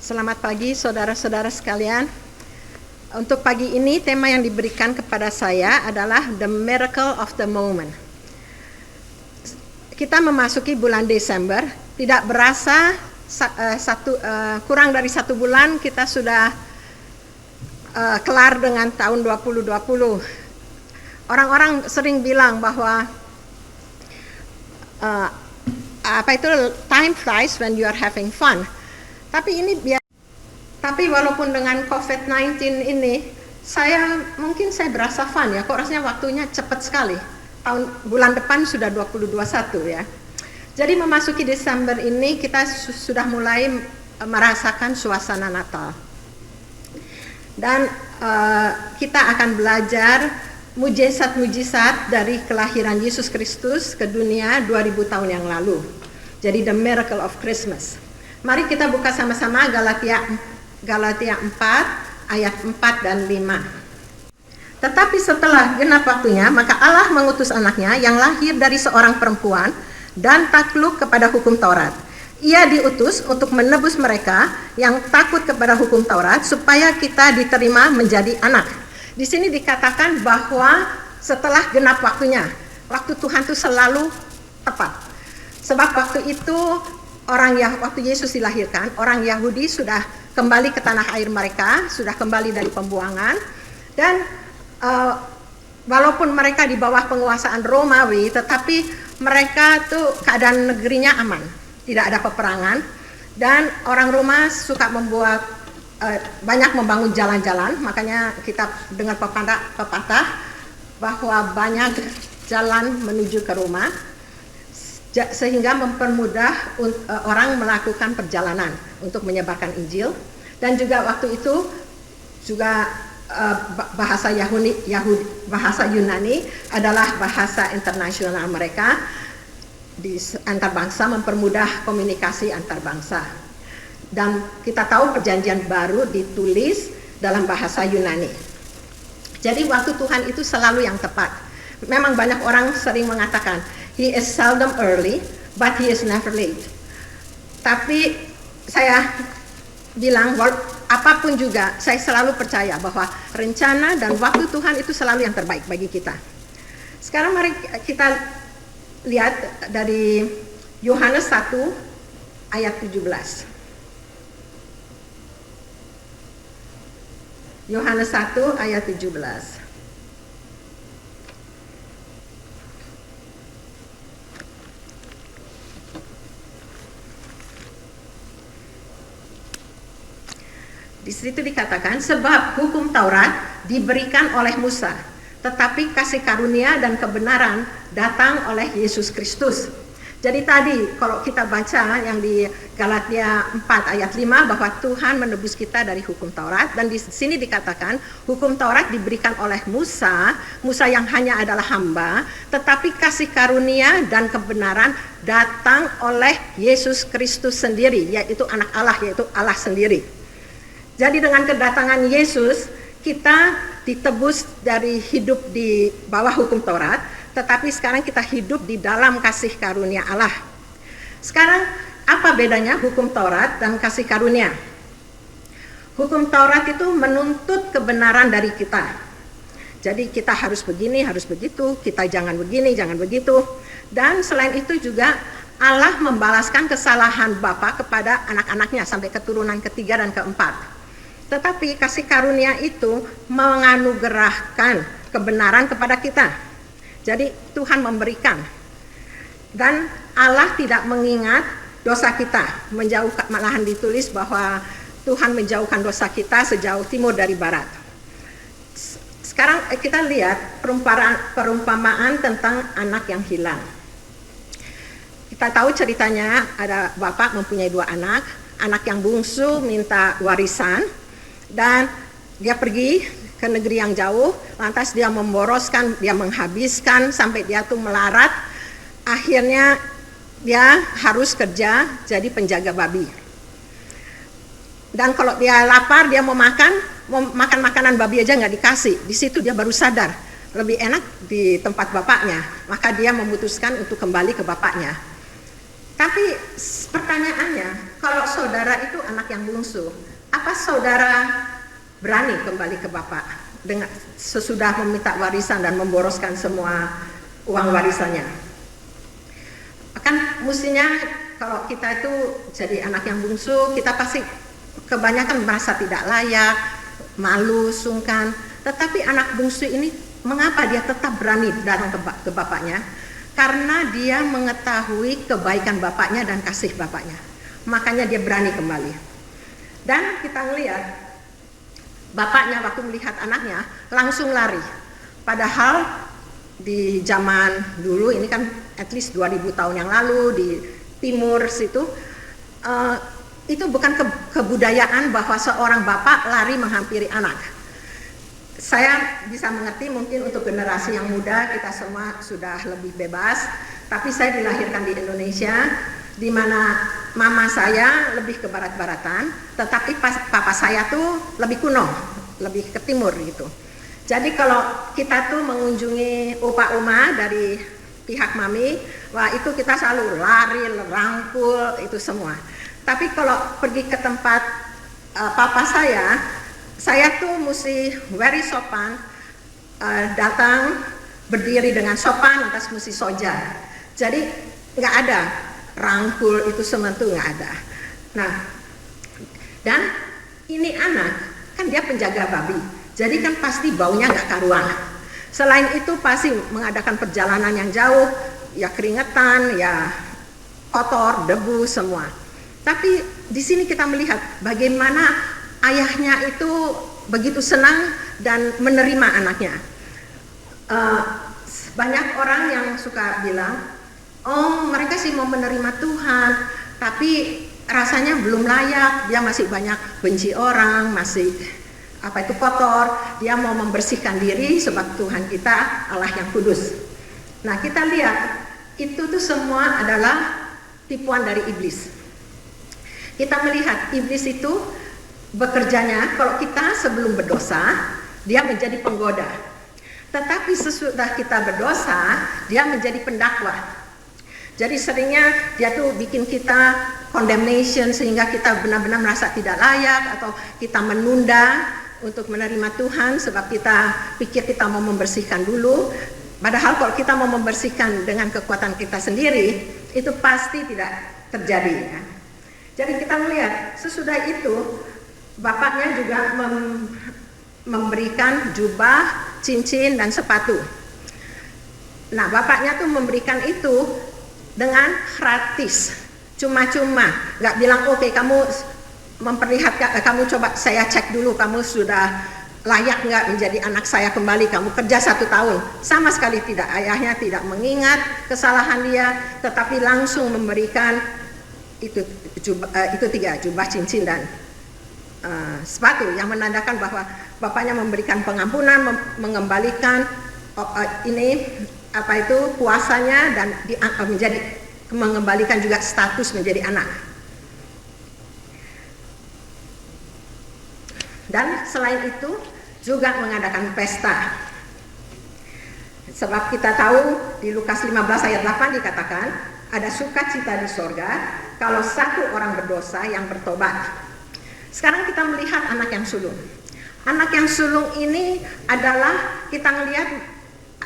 Selamat pagi saudara-saudara sekalian. Untuk pagi ini tema yang diberikan kepada saya adalah The Miracle of the Moment. Kita memasuki bulan Desember, tidak berasa kurang dari 1 bulan kita sudah kelar dengan tahun 2020. Orang-orang sering bilang bahwa time flies when you are having fun. Tapi walaupun dengan COVID-19 ini, saya berasa fun ya, kok rasanya waktunya cepat sekali. Bulan depan sudah 2021 ya. Jadi memasuki Desember ini kita sudah mulai merasakan suasana Natal. Dan kita akan belajar mujizat-mujizat dari kelahiran Yesus Kristus ke dunia 2000 tahun yang lalu. Jadi the miracle of Christmas. Mari kita buka sama-sama Galatia 4 ayat 4 dan 5. Tetapi setelah genap waktunya, maka Allah mengutus anaknya yang lahir dari seorang perempuan dan takluk kepada hukum Taurat. Ia diutus untuk menebus mereka yang takut kepada hukum Taurat supaya kita diterima menjadi anak. Di sini dikatakan bahwa setelah genap waktunya, waktu Tuhan itu selalu tepat. Sebab waktu itu waktu Yesus dilahirkan, orang Yahudi sudah kembali ke tanah air mereka, sudah kembali dari pembuangan, dan walaupun mereka di bawah penguasaan Romawi, tetapi mereka tuh keadaan negerinya aman, tidak ada peperangan, dan orang Roma suka banyak membangun jalan-jalan, makanya kita dengar pepatah bahwa banyak jalan menuju ke Roma, sehingga mempermudah orang melakukan perjalanan untuk menyebarkan Injil. Dan juga waktu itu juga bahasa Yunani adalah bahasa internasional mereka di antar bangsa, mempermudah komunikasi antar bangsa. Dan kita tahu perjanjian baru ditulis dalam bahasa Yunani. Jadi waktu Tuhan itu selalu yang tepat. Memang banyak orang sering mengatakan He is seldom early, but he is never late. Tapi saya bilang, apapun juga, saya selalu percaya bahwa rencana dan waktu Tuhan itu selalu yang terbaik bagi kita. Sekarang mari kita lihat dari Yohanes 1 ayat 17. Yohanes 1 ayat 17. Di situ dikatakan, sebab hukum Taurat diberikan oleh Musa, tetapi kasih karunia dan kebenaran datang oleh Yesus Kristus. Jadi tadi kalau kita baca yang di Galatia 4 ayat 5 bahwa Tuhan menebus kita dari hukum Taurat, dan di sini dikatakan hukum Taurat diberikan oleh Musa yang hanya adalah hamba, tetapi kasih karunia dan kebenaran datang oleh Yesus Kristus sendiri, yaitu anak Allah, yaitu Allah sendiri. Jadi dengan kedatangan Yesus, kita ditebus dari hidup di bawah hukum Taurat, tetapi sekarang kita hidup di dalam kasih karunia Allah. Sekarang apa bedanya hukum Taurat dan kasih karunia? Hukum Taurat itu menuntut kebenaran dari kita. Jadi kita harus begini, harus begitu, kita jangan begini, jangan begitu. Dan selain itu juga Allah membalaskan kesalahan Bapa kepada anak-anaknya sampai keturunan ketiga dan keempat. Tetapi kasih karunia itu menganugerahkan kebenaran kepada kita. Jadi Tuhan memberikan. Dan Allah tidak mengingat dosa kita. Malahan ditulis bahwa Tuhan menjauhkan dosa kita sejauh timur dari barat. Sekarang kita lihat perumpamaan tentang anak yang hilang. Kita tahu ceritanya, ada bapak mempunyai 2 anak. Anak yang bungsu minta warisan. Dan dia pergi ke negeri yang jauh, lantas dia memboroskan, dia menghabiskan sampai dia tuh melarat. Akhirnya dia harus kerja jadi penjaga babi. Dan kalau dia lapar, dia mau makan makanan babi aja nggak dikasih. Di situ dia baru sadar lebih enak di tempat bapaknya. Maka dia memutuskan untuk kembali ke bapaknya. Tapi pertanyaannya, kalau saudara itu anak yang bungsu, apa saudara berani kembali ke bapak dengan sesudah meminta warisan dan memboroskan semua uang warisannya? Kan mestinya kalau kita itu jadi anak yang bungsu, kita pasti kebanyakan merasa tidak layak, malu, sungkan. Tetapi anak bungsu ini mengapa dia tetap berani datang ke bapaknya? Karena dia mengetahui kebaikan bapaknya dan kasih bapaknya. Makanya dia berani kembali. Dan kita melihat bapaknya waktu melihat anaknya langsung lari. Padahal di zaman dulu, ini kan at least 2000 tahun yang lalu di timur situ, itu bukan kebudayaan bahwa seorang bapak lari menghampiri anak. Saya bisa mengerti mungkin untuk generasi yang muda kita semua sudah lebih bebas, tapi saya dilahirkan di Indonesia di mana mama saya lebih ke barat-baratan, tetapi papa saya tuh lebih kuno, lebih ke timur gitu. Jadi kalau kita tuh mengunjungi opa-oma dari pihak mami, wah itu kita selalu lari, rangkul, itu semua. Tapi kalau pergi ke tempat papa saya tuh mesti very sopan, datang berdiri dengan sopan, atas mesti soja. Jadi nggak ada rangkul itu semua tuh nggak ada. Nah, dan ini anak kan dia penjaga babi. Jadi kan pasti baunya nggak karuan. Selain itu pasti mengadakan perjalanan yang jauh, ya keringetan, ya kotor, debu semua. Tapi di sini kita melihat bagaimana ayahnya itu begitu senang dan menerima anaknya. Banyak orang yang suka bilang, oh mereka sih mau menerima Tuhan, tapi rasanya belum layak, dia masih banyak benci orang, masih kotor, dia mau membersihkan diri sebab Tuhan kita Allah yang kudus. Nah kita lihat itu tuh semua adalah tipuan dari iblis. Kita melihat iblis itu bekerjanya kalau kita sebelum berdosa dia menjadi penggoda, tetapi sesudah kita berdosa dia menjadi pendakwa. Jadi seringnya dia tuh bikin kita condemnation sehingga kita benar-benar merasa tidak layak atau kita menunda untuk menerima Tuhan sebab kita pikir kita mau membersihkan dulu. Padahal kalau kita mau membersihkan dengan kekuatan kita sendiri itu pasti tidak terjadi ya. Jadi kita melihat sesudah itu bapaknya juga memberikan jubah, cincin dan sepatu. Nah bapaknya tuh memberikan itu dengan gratis, cuma-cuma, nggak bilang oke, kamu memperlihatkan, kamu coba saya cek dulu kamu sudah layak nggak menjadi anak saya kembali, kamu kerja 1 tahun. Sama sekali tidak, ayahnya tidak mengingat kesalahan dia, tetapi langsung memberikan itu 3 jubah, cincin dan sepatu yang menandakan bahwa bapaknya memberikan pengampunan, mengembalikan kuasanya dan mengembalikan juga status menjadi anak. Dan selain itu juga mengadakan pesta. Sebab kita tahu di Lukas 15 ayat 8 dikatakan ada sukacita di sorga kalau satu orang berdosa yang bertobat. Sekarang kita melihat anak yang sulung. Anak yang sulung ini adalah kita melihat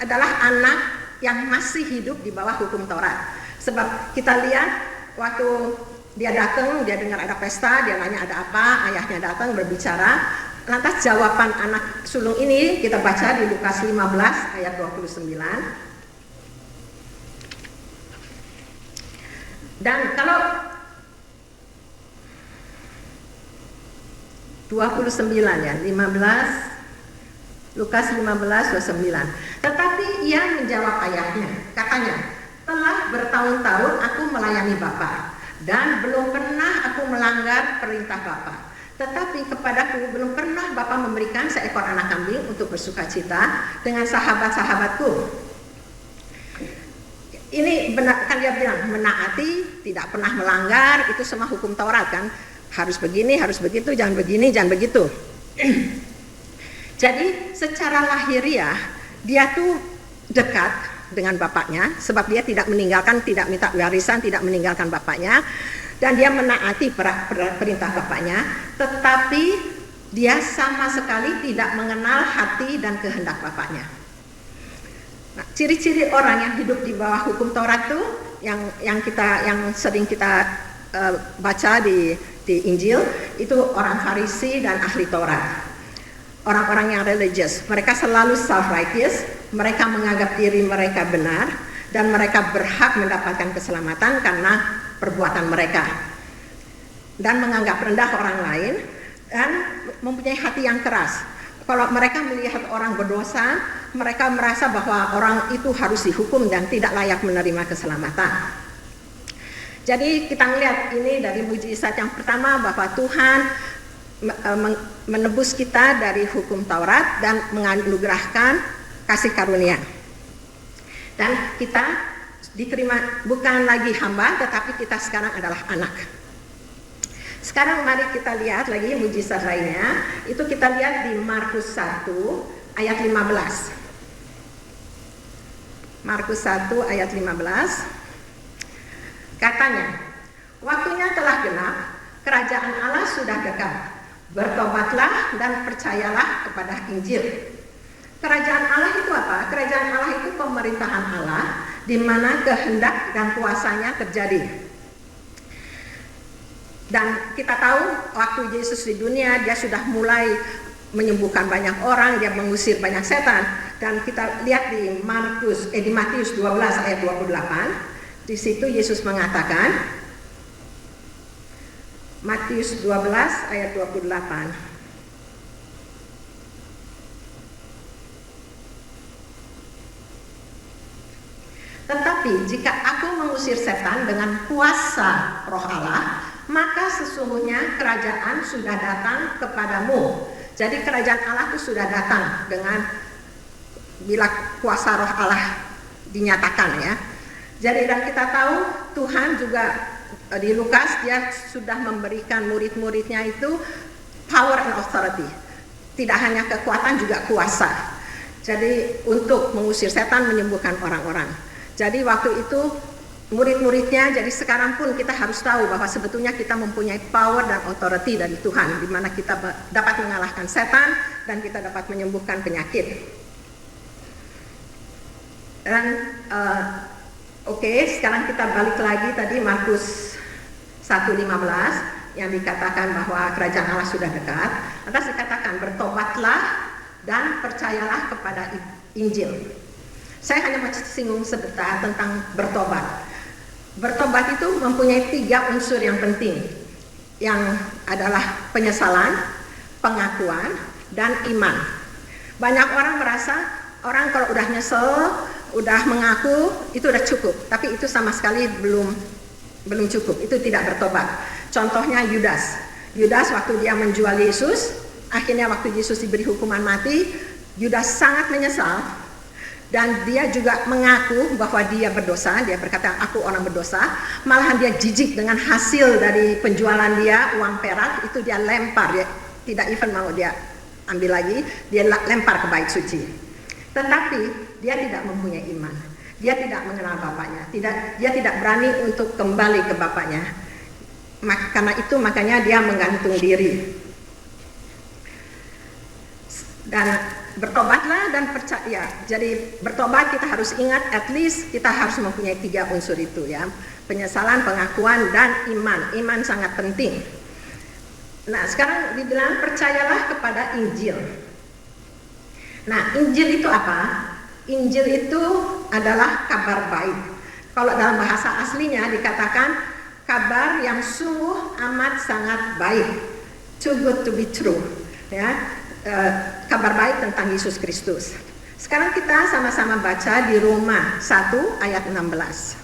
adalah anak yang masih hidup di bawah hukum Taurat. Sebab kita lihat waktu dia datang, dia dengar ada pesta, dia nanya ada apa, ayahnya datang berbicara. Lantas jawaban anak sulung ini kita baca di Lukas 15 ayat 29. Dan kalau 29 ya, 15 Lukas 15:29. Tetapi ia menjawab ayahnya, katanya, telah bertahun-tahun aku melayani Bapa dan belum pernah aku melanggar perintah Bapa. Tetapi kepadaku belum pernah Bapa memberikan seekor anak kambing untuk bersukacita dengan sahabat-sahabatku. Ini benar kan dia bilang menaati, tidak pernah melanggar, itu semua hukum Taurat kan. Harus begini, harus begitu, jangan begini, jangan begitu. Jadi secara lahiriah dia tuh dekat dengan bapaknya sebab dia tidak meninggalkan, tidak minta warisan, tidak meninggalkan bapaknya. dan dia menaati perintah bapaknya, tetapi dia sama sekali tidak mengenal hati dan kehendak bapaknya. Nah, ciri-ciri orang yang hidup di bawah hukum Taurat itu yang sering kita baca di Injil itu orang Farisi dan ahli Taurat. Orang-orang yang religious, mereka selalu self-righteous, mereka menganggap diri mereka benar dan mereka berhak mendapatkan keselamatan karena perbuatan mereka, dan menganggap rendah orang lain dan mempunyai hati yang keras. Kalau mereka melihat orang berdosa, mereka merasa bahwa orang itu harus dihukum dan tidak layak menerima keselamatan. Jadi kita melihat ini dari mujizat yang pertama bahwa Tuhan menebus kita dari hukum Taurat dan menganugerahkan kasih karunia. Dan kita diterima bukan lagi hamba, tetapi kita sekarang adalah anak. Sekarang mari kita lihat lagi mujizat lainnya. Itu kita lihat di Markus 1 ayat 15. Markus 1 ayat 15. Katanya, waktunya telah genap, kerajaan Allah sudah dekat. Bertobatlah dan percayalah kepada Injil. Kerajaan Allah itu apa? Kerajaan Allah itu pemerintahan Allah di mana kehendak dan kuasanya terjadi. Dan kita tahu waktu Yesus di dunia, dia sudah mulai menyembuhkan banyak orang, dia mengusir banyak setan. Dan kita lihat di Matius 12 ayat 28, di situ Yesus mengatakan, Matius 12 ayat 28. Tetapi jika aku mengusir setan dengan kuasa Roh Allah, maka sesungguhnya kerajaan sudah datang kepadamu. Jadi kerajaan Allah itu sudah datang dengan bila kuasa Roh Allah dinyatakan ya. Jadi dan kita tahu Tuhan juga di Lukas dia sudah memberikan murid-muridnya itu power and authority. Tidak hanya kekuatan juga kuasa. Jadi untuk mengusir setan, menyembuhkan orang-orang. Jadi waktu itu murid-muridnya, jadi sekarang pun kita harus tahu bahwa sebetulnya kita mempunyai power dan authority dari Tuhan, di mana kita dapat mengalahkan setan dan kita dapat menyembuhkan penyakit. Dan sekarang kita balik lagi tadi Markus 1:15 yang dikatakan bahwa kerajaan Allah sudah dekat. Atas dikatakan bertobatlah dan percayalah kepada Injil. Saya hanya mau singgung sebentar tentang bertobat. Bertobat itu mempunyai 3 unsur yang penting, yang adalah penyesalan, pengakuan, dan iman. Banyak orang merasa orang kalau udah nyesel, udah mengaku itu udah cukup, tapi itu sama sekali belum cukup, itu tidak bertobat. Contohnya Yudas waktu dia menjual Yesus, akhirnya waktu Yesus diberi hukuman mati, Yudas sangat menyesal dan dia juga mengaku bahwa dia berdosa. Dia berkata, aku orang berdosa. Malahan dia jijik dengan hasil dari penjualan dia, uang perak itu dia lempar, dia tidak even mau dia ambil lagi, dia lempar ke bait suci. Tetapi dia tidak mempunyai iman. Dia tidak mengenal bapaknya, dia tidak berani untuk kembali ke bapaknya. Karena itu makanya dia menggantung diri. Dan bertobatlah dan percaya. Jadi bertobat kita harus ingat, at least kita harus mempunyai 3 unsur itu ya. Penyesalan, pengakuan, dan iman. Iman sangat penting. Nah sekarang dibilang percayalah kepada Injil. Nah Injil itu apa? Injil itu adalah kabar baik. Kalau dalam bahasa aslinya dikatakan kabar yang sungguh amat sangat baik. Too good to be true. Ya, kabar baik tentang Yesus Kristus. Sekarang kita sama-sama baca di Roma 1 ayat 16.